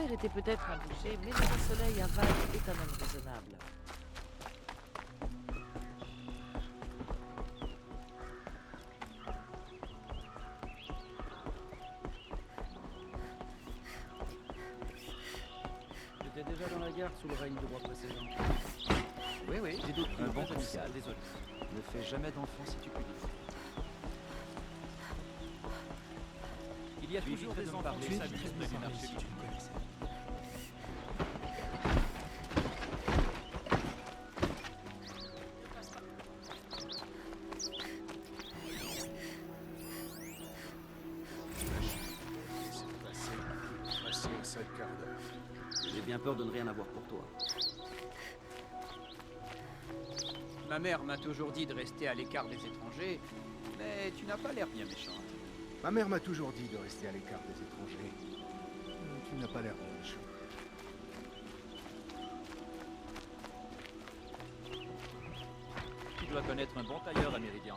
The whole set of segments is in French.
père était peut-être un boucher, mais le roi Soleil à Val est un homme raisonnable. J'étais déjà dans la garde sous le règne du roi précédent. Oui, oui, J'ai d'autres un bon amical, commissaire. désolé. Ne fais jamais d'enfant si tu peux l'éviter. Il y a toujours des enfants Tu qui es s'amusent très près du bien marché si du tu Duc. le connaissais. Passé un sale quart d'heure. J'ai bien peur de ne rien avoir pour toi. Ma mère m'a toujours dit de rester à l'écart des étrangers, mais tu n'as pas l'air bien méchant. Ma mère m'a toujours dit de rester à l'écart des étrangers. Tu n'as pas l'air bien méchant. Tu dois connaître un bon tailleur à Méridian.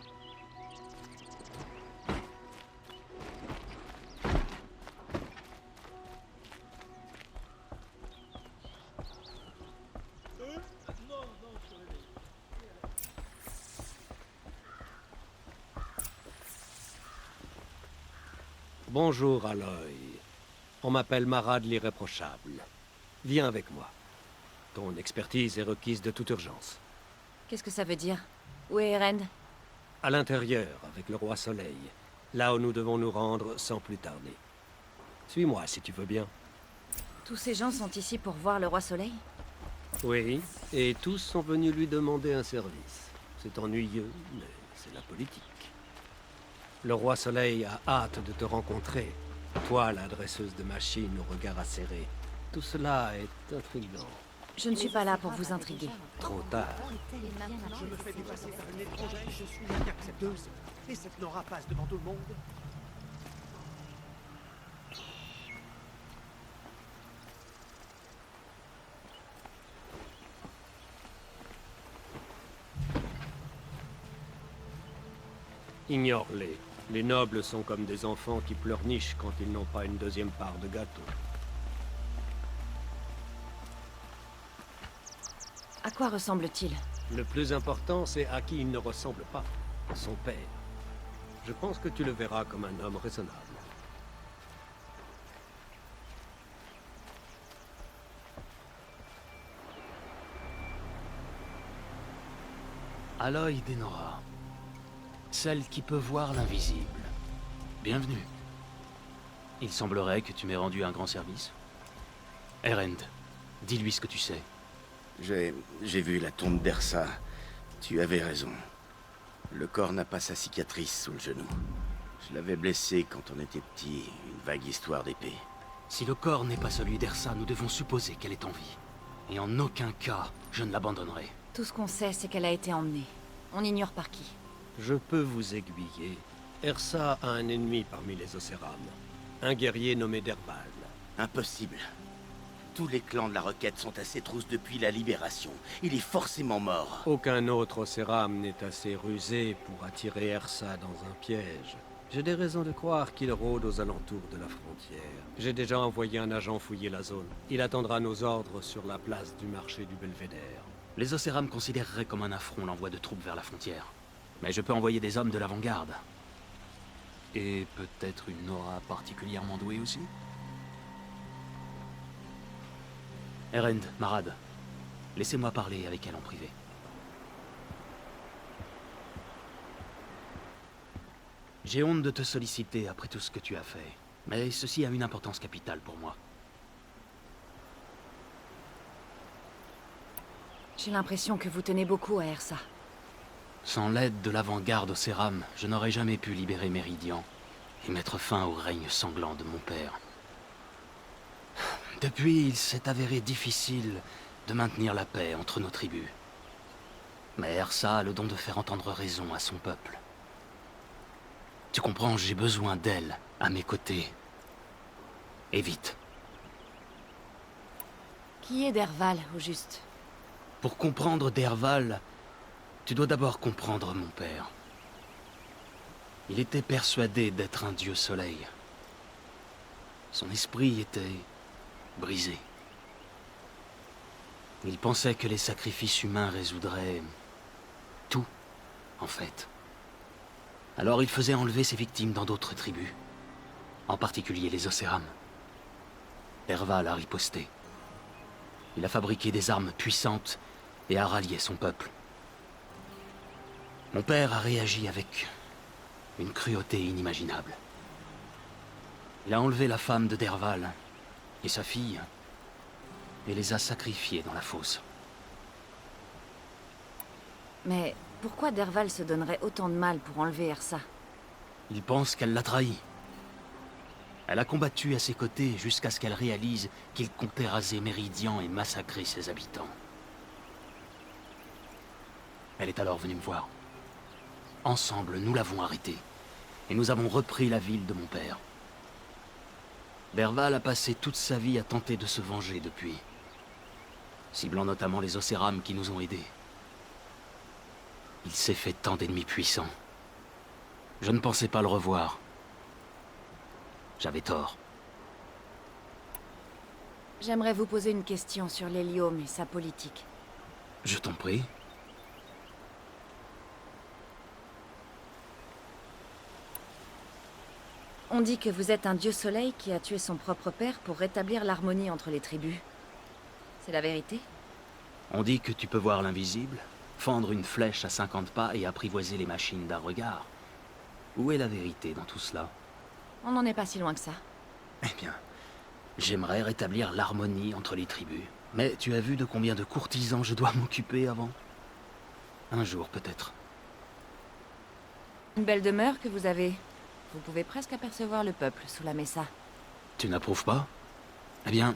Bonjour, Aloy. On m'appelle Marad l'Irréprochable. Viens avec moi. Ton expertise est requise de toute urgence. Qu'est-ce que ça veut dire? Où est Erend? À l'intérieur, avec le Roi Soleil. Là où nous devons nous rendre sans plus tarder. Suis-moi si tu veux bien. Tous ces gens sont ici pour voir le Roi Soleil? Oui, et tous sont venus lui demander un service. C'est ennuyeux, mais c'est la politique. Le Roi Soleil a hâte de te rencontrer. Toi, la dresseuse de machines au regard acéré. Tout cela est intriguant. Je ne suis pas là pour vous intriguer. Trop tard. Je me fais dépasser par une étrangère, je suis l'intercepteuse. Et cette Nora passe devant tout le monde. Ignore-les. Les nobles sont comme des enfants qui pleurnichent quand ils n'ont pas une deuxième part de gâteau. À quoi ressemble-t-il? Le plus important, c'est à qui il ne ressemble pas. Son père. Je pense que tu le verras comme un homme raisonnable. Aloy Denora. Celle qui peut voir l'invisible. Bienvenue. Il semblerait que tu m'aies rendu un grand service. Erend, dis-lui ce que tu sais. J'ai vu la tombe d'Ersa. Tu avais raison. Le corps n'a pas sa cicatrice sous le genou. Je l'avais blessé quand on était petit, une vague histoire d'épée. Si le corps n'est pas celui d'Ersa, nous devons supposer qu'elle est en vie. Et en aucun cas, je ne l'abandonnerai. Tout ce qu'on sait, c'est qu'elle a été emmenée. On ignore par qui. Je peux vous aiguiller. Ersa a un ennemi parmi les Océrames. Un guerrier nommé Derval. Impossible. Tous les clans de la Requête sont à ses trousses depuis la Libération. Il est forcément mort. Aucun autre Océram n'est assez rusé pour attirer Ersa dans un piège. J'ai des raisons de croire qu'il rôde aux alentours de la frontière. J'ai déjà envoyé un agent fouiller la zone. Il attendra nos ordres sur la place du marché du Belvédère. Les Océrames considéreraient comme un affront l'envoi de troupes vers la frontière. Mais je peux envoyer des hommes de l'avant-garde. Et peut-être une Nora particulièrement douée aussi. Erend, Marad, laissez-moi parler avec elle en privé. J'ai honte de te solliciter après tout ce que tu as fait, mais ceci a une importance capitale pour moi. J'ai l'impression que vous tenez beaucoup à Ersa. Sans l'aide de l'avant-garde Océram, je n'aurais jamais pu libérer Méridian et mettre fin au règne sanglant de mon père. Depuis, il s'est avéré difficile de maintenir la paix entre nos tribus. Mais Ersa a le don de faire entendre raison à son peuple. Tu comprends, j'ai besoin d'elle, à mes côtés. Et vite. Qui est Derval, au juste? Pour comprendre Derval, tu dois d'abord comprendre mon père. Il était persuadé d'être un dieu soleil. Son esprit était brisé. Il pensait que les sacrifices humains résoudraient tout, en fait. Alors il faisait enlever ses victimes dans d'autres tribus, en particulier les Océrames. Derval a riposté. Il a fabriqué des armes puissantes et a rallié son peuple. Mon père a réagi avec une cruauté inimaginable. Il a enlevé la femme de Derval et sa fille et les a sacrifiés dans la fosse. Mais pourquoi Derval se donnerait autant de mal pour enlever Ersa? Il pense qu'elle l'a trahi. Elle a combattu à ses côtés jusqu'à ce qu'elle réalise qu'il comptait raser Méridian et massacrer ses habitants. Elle est alors venue me voir. Ensemble, nous l'avons arrêtée. Et nous avons repris la ville de mon père. Derval a passé toute sa vie à tenter de se venger depuis. Ciblant notamment les Océrames qui nous ont aidés. Il s'est fait tant d'ennemis puissants. Je ne pensais pas le revoir. J'avais tort. J'aimerais vous poser une question sur l'hélium et sa politique. Je t'en prie. On dit que vous êtes un dieu soleil qui a tué son propre père pour rétablir l'harmonie entre les tribus. C'est la vérité? On dit que tu peux voir l'invisible, fendre une flèche à 50 pas et apprivoiser les machines d'un regard. Où est la vérité dans tout cela? On n'en est pas si loin que ça. Eh bien, j'aimerais rétablir l'harmonie entre les tribus. Mais tu as vu de combien de courtisans je dois m'occuper avant? Un jour, peut-être. Une belle demeure que vous avez. Vous pouvez presque apercevoir le peuple sous la mesa. Tu n'approuves pas? Eh bien,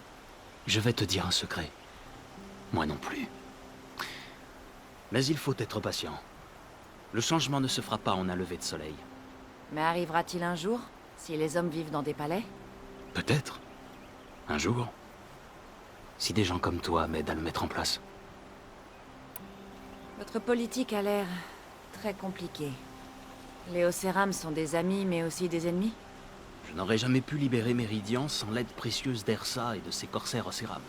je vais te dire un secret. Moi non plus. Mais il faut être patient. Le changement ne se fera pas en un lever de soleil. Mais arrivera-t-il un jour, si les hommes vivent dans des palais? Peut-être. Un jour. Si des gens comme toi m'aident à le mettre en place. Votre politique a l'air très compliquée. Les Océrames sont des amis, mais aussi des ennemis? Je n'aurais jamais pu libérer Méridian sans l'aide précieuse d'Ersa et de ses corsaires Océrames.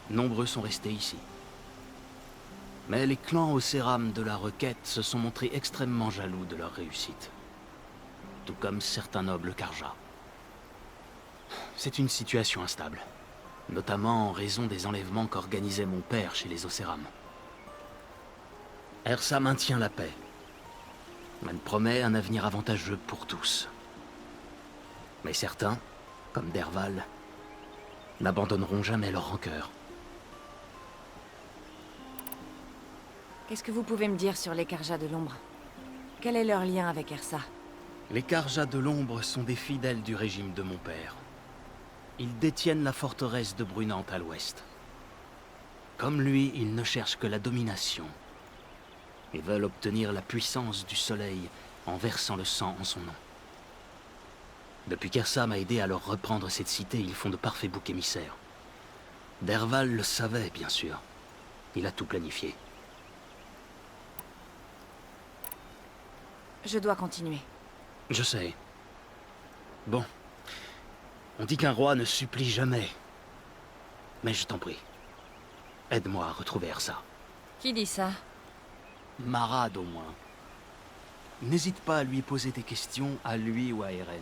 Nombreux sont restés ici. Mais les clans Océrames de la Requête se sont montrés extrêmement jaloux de leur réussite. Tout comme certains nobles Karja. C'est une situation instable. Notamment en raison des enlèvements qu'organisait mon père chez les Océrames. Ersa maintient la paix. Elle promet un avenir avantageux pour tous. Mais certains, comme Derval, n'abandonneront jamais leur rancœur. Qu'est-ce que vous pouvez me dire sur les Karja de l'ombre? Quel est leur lien avec Ersa? Les Karja de l'ombre sont des fidèles du régime de mon père. Ils détiennent la forteresse de Brunante à l'ouest. Comme lui, ils ne cherchent que la domination. Et veulent obtenir la puissance du soleil en versant le sang en son nom. Depuis qu'Ersa m'a aidé à leur reprendre cette cité, ils font de parfaits boucs émissaires. Derval le savait, bien sûr. Il a tout planifié. Je dois continuer. Je sais. Bon. On dit qu'un roi ne supplie jamais. Mais je t'en prie. Aide-moi à retrouver Ersa. Qui dit ça? Marad au moins. N'hésite pas à lui poser des questions, à lui ou à Erend.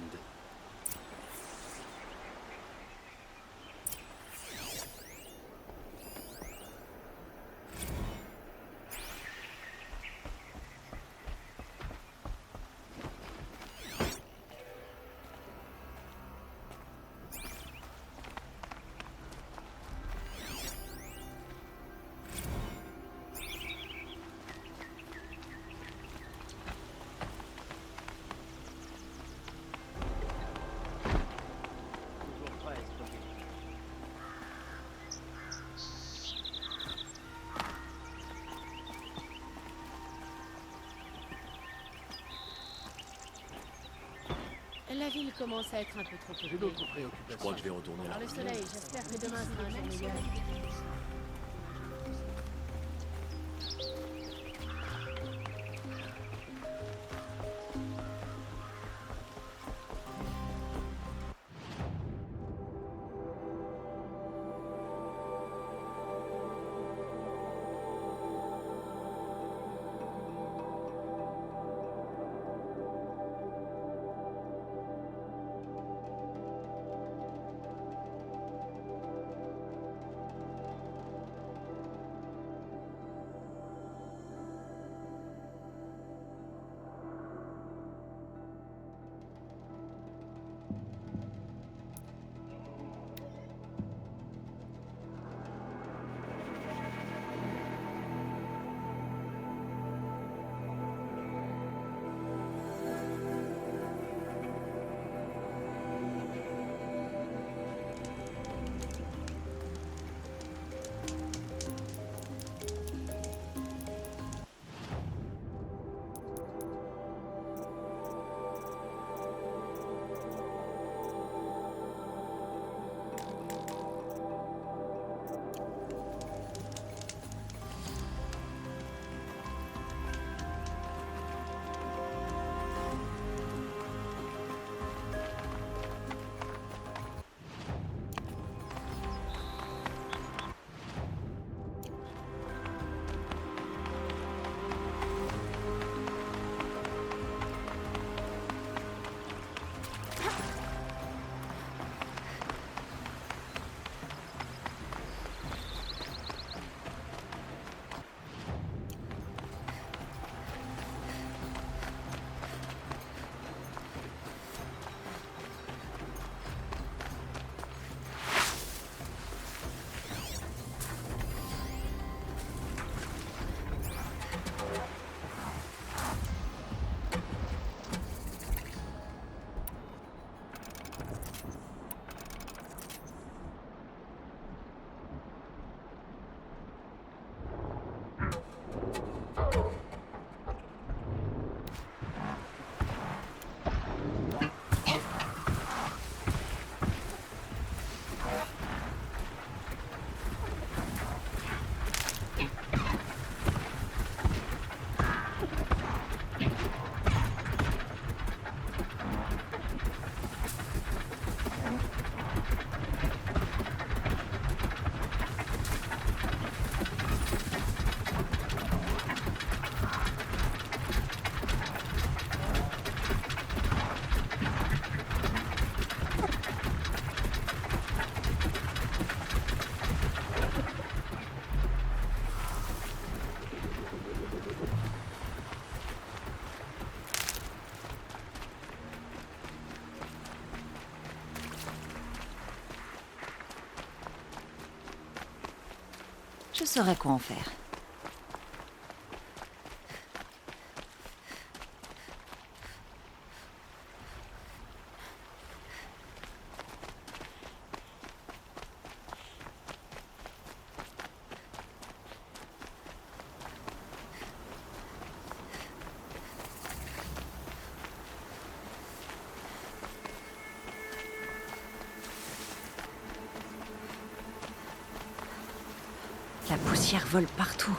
La ville commence à être un peu trop J'ai peuplée. d'autres préoccupations. Je crois que je vais retourner là. Alors le soleil, j'espère que demain sera un jour meilleur. saurais quoi en faire. La poussière vole partout.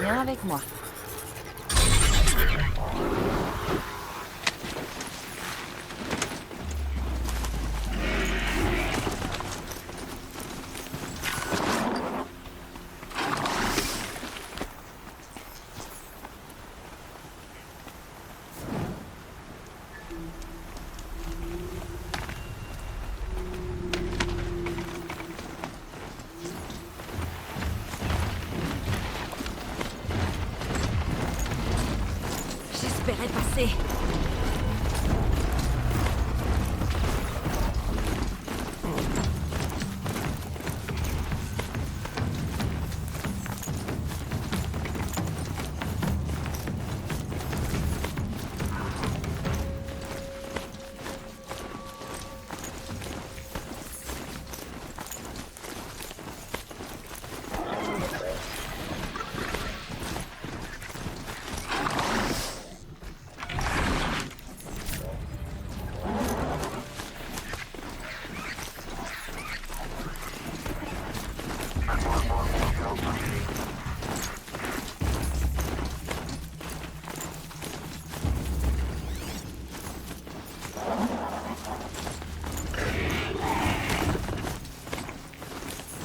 Viens avec moi. J'espérais passer.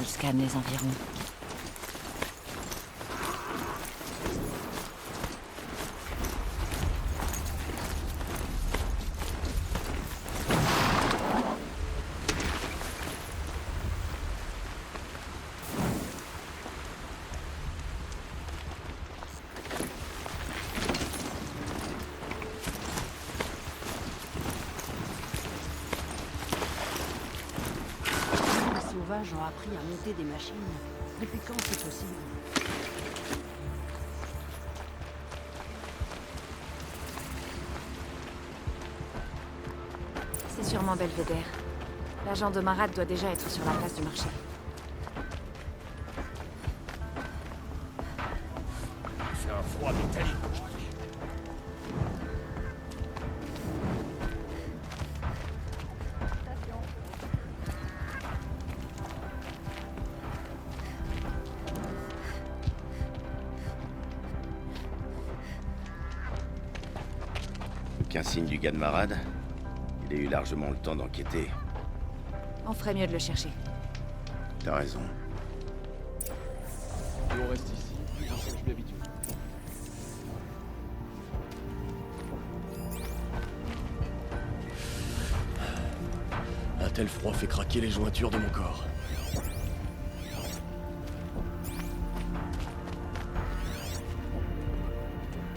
Je scanne les environs. Les sauvages ont appris à monter des machines. Depuis quand c'est possible? C'est sûrement Belvédère. L'agent de Marat doit déjà être sur la place du marché. C'est un froid métallique aujourd'hui. Aucun signe du gars de Marad. Il a eu largement le temps d'enquêter. On ferait mieux de le chercher. T'as raison. Et on reste ici, je m'habitue. Un tel froid fait craquer les jointures de mon corps.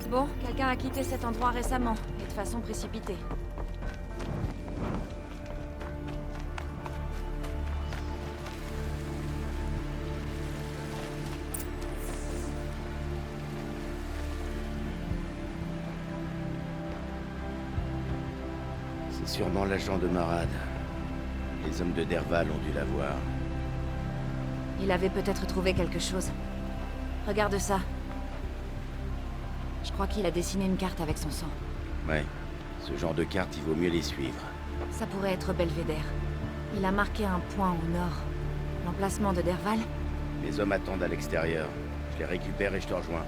Bon, quelqu'un a quitté cet endroit récemment, et de façon précipitée. C'est sûrement l'agent de Marad. Les hommes de Derval ont dû la voir. Il avait peut-être trouvé quelque chose. Regarde ça. Je crois qu'il a dessiné une carte avec son sang. Ouais. Ce genre de cartes, il vaut mieux les suivre. Ça pourrait être Belvédère. Il a marqué un point au nord. L'emplacement de Derval? Mes hommes attendent à l'extérieur. Je les récupère et je te rejoins.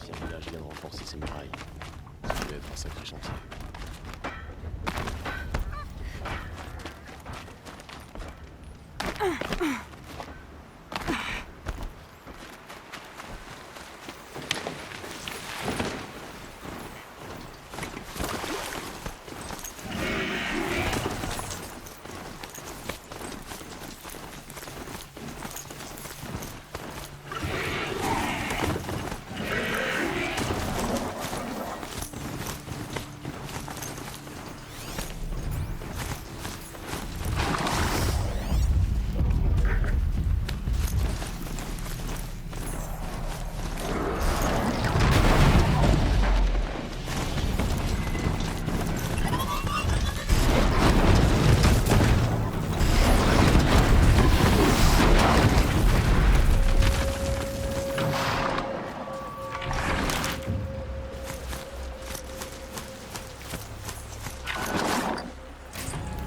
Si un village vient de renforcer ses murailles, ça peut être un sacré chantier.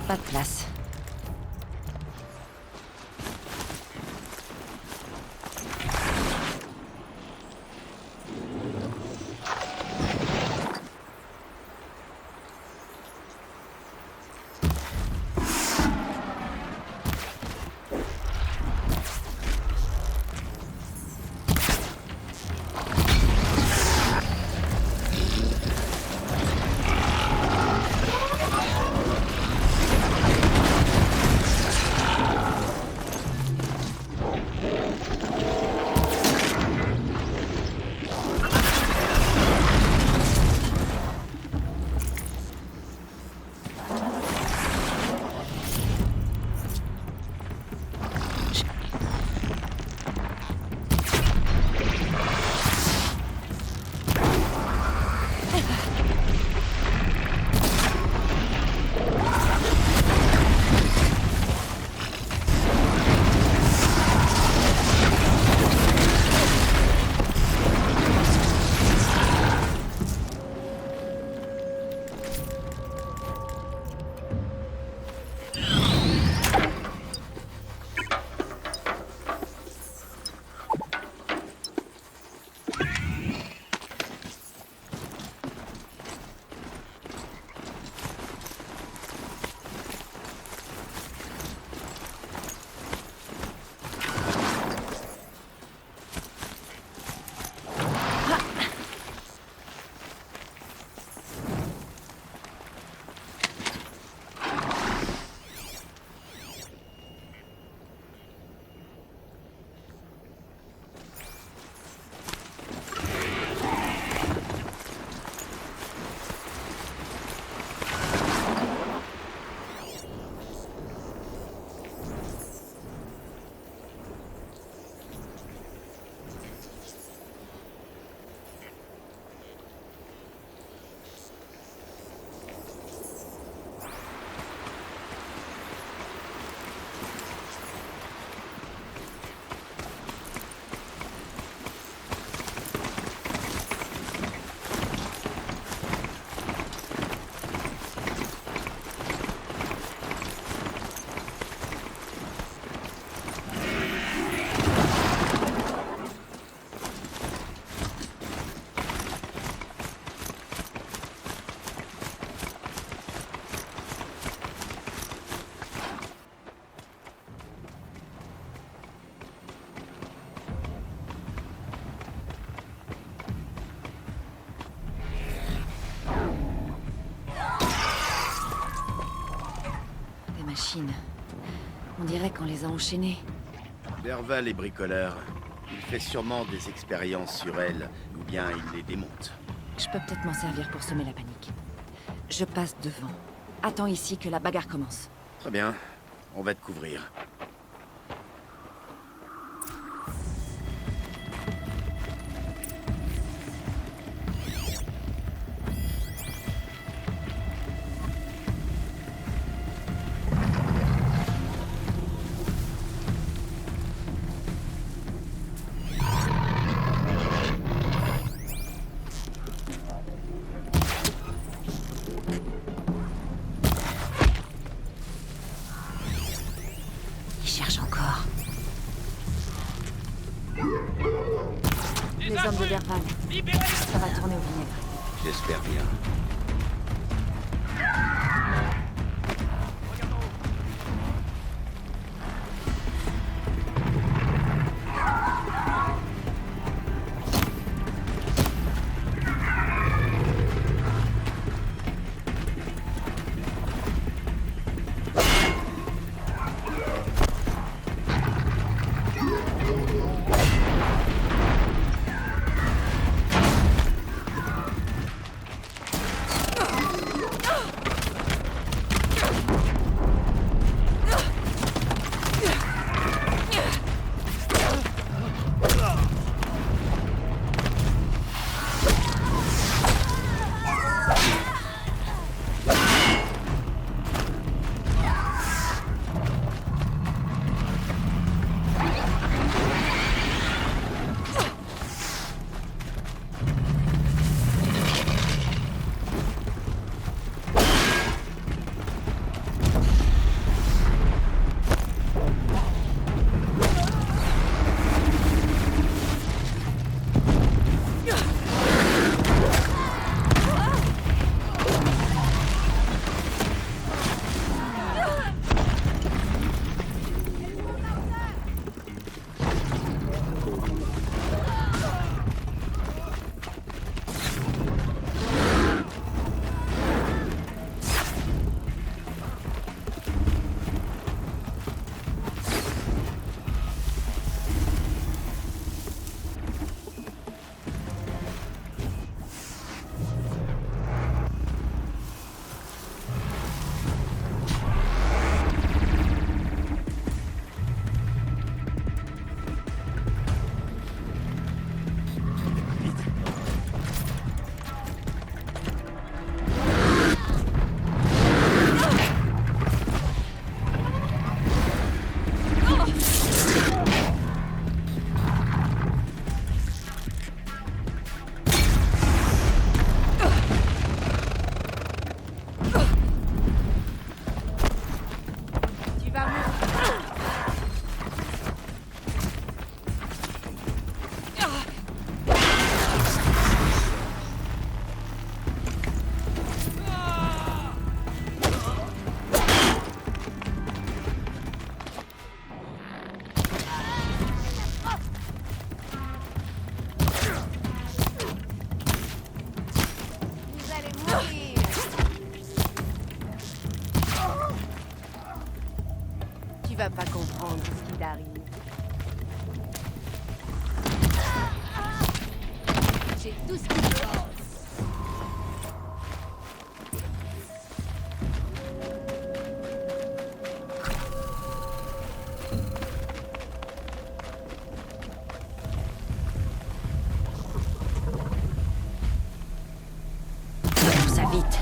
Pas de place. machines. On dirait qu'on les a enchaînés. Derval est bricoleur. Il fait sûrement des expériences sur elles, ou bien il les démonte. Je peux peut-être m'en servir pour semer la panique. Je passe devant. Attends ici que la bagarre commence. Très bien. On va te couvrir. Il cherche encore. Les hommes de Derval. Ça va tourner au vinaigre. J'espère bien. Tu vas pas comprendre ce qui t'arrive. J'ai tout ce qu'il faut. Faisons ça vite.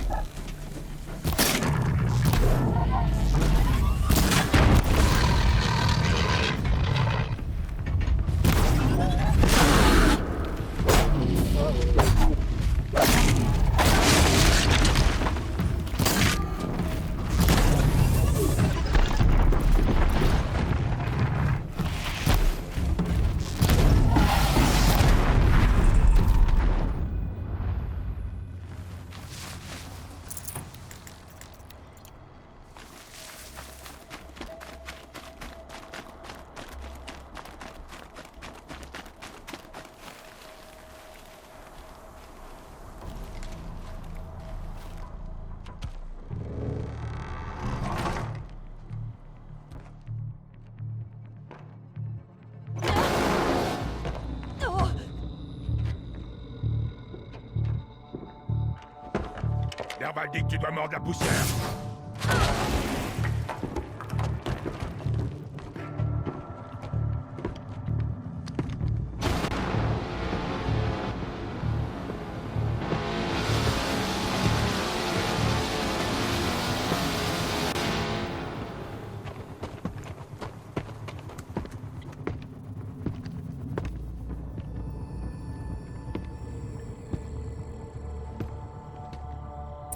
Derval dit que tu dois mordre la poussière.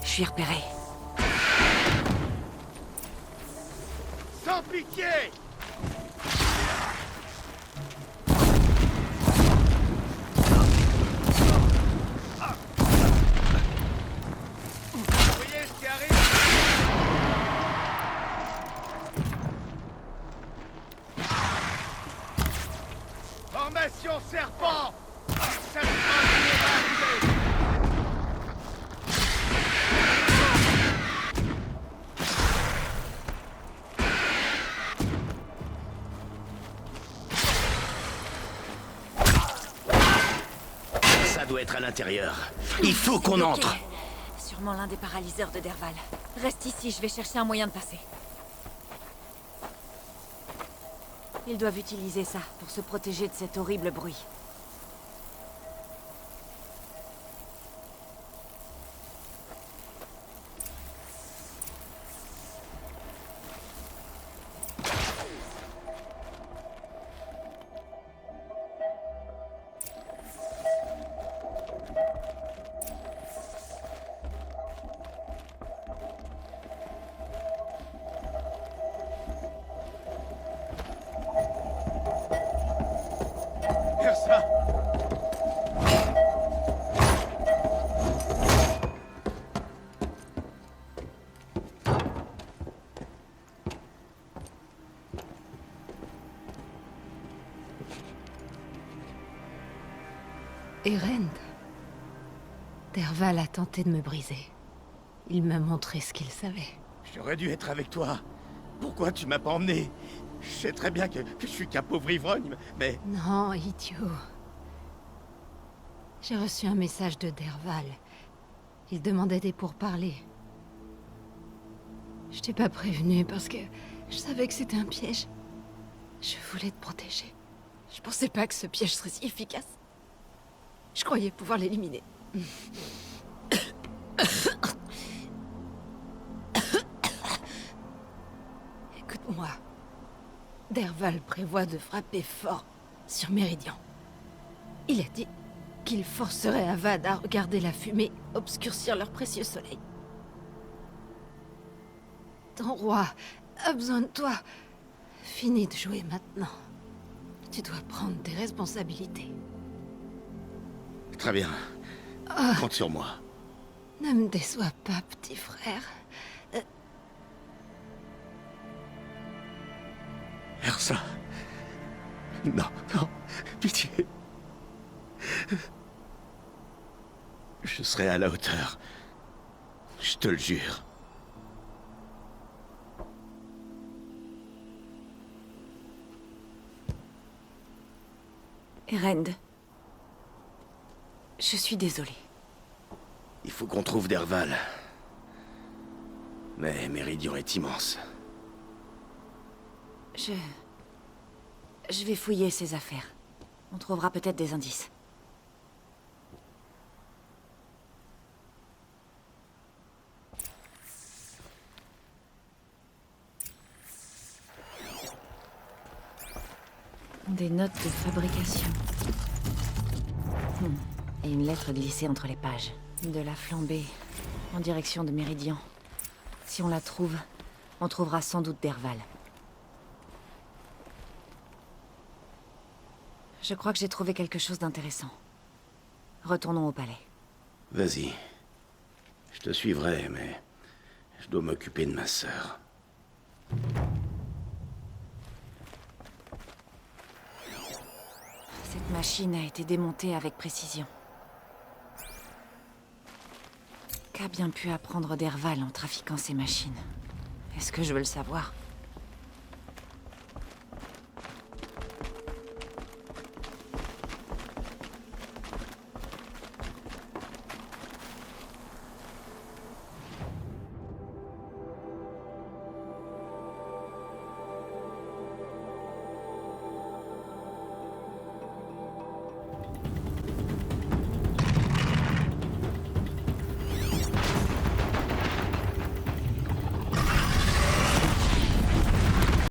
Je suis repéré. Sans pitié! Vous voyez ce qui arrive? Formation serpent! Ça me fera arriver. Ça doit être à l'intérieur. Il faut qu'on Ok. entre. Sûrement l'un des paralyseurs de Derval. Reste ici, je vais chercher un moyen de passer. Ils doivent utiliser ça pour se protéger de cet horrible bruit. Ersa! Erend. Derval a tenté de me briser. Il m'a montré ce qu'il savait. J'aurais dû être avec toi. Pourquoi tu m'as pas emmené? Je sais très bien que je suis qu'un pauvre ivrogne, mais... Non, idiot. J'ai reçu un message de Derval. Il demandait des pourparlers. Je t'ai pas prévenu parce que je savais que c'était un piège. Je voulais te protéger. Je pensais pas que ce piège serait si efficace. Je croyais pouvoir l'éliminer. Écoute-moi. Derval prévoit de frapper fort sur Méridian. Il a dit qu'il forcerait Avad à regarder la fumée obscurcir leur précieux soleil. Ton roi a besoin de toi. Finis de jouer maintenant. Tu dois prendre tes responsabilités. Très bien. Compte sur moi. Ne me déçois pas, petit frère. Ersa. Non, non. Pitié. Je serai à la hauteur. Je te le jure. Erend. Je suis désolée. Il faut qu'on trouve Derval. Mais Méridian est immense. Je vais fouiller ses affaires. On trouvera peut-être des indices. Des notes de fabrication. Et une lettre glissée entre les pages. De la flambée, en direction de Méridian. Si on la trouve, on trouvera sans doute Derval. Je crois que j'ai trouvé quelque chose d'intéressant. Retournons au palais. Vas-y. Je te suivrai, mais je dois m'occuper de ma sœur. Cette machine a été démontée avec précision. Qu'a bien pu apprendre Derval en trafiquant ces machines? Est-ce que je veux le savoir?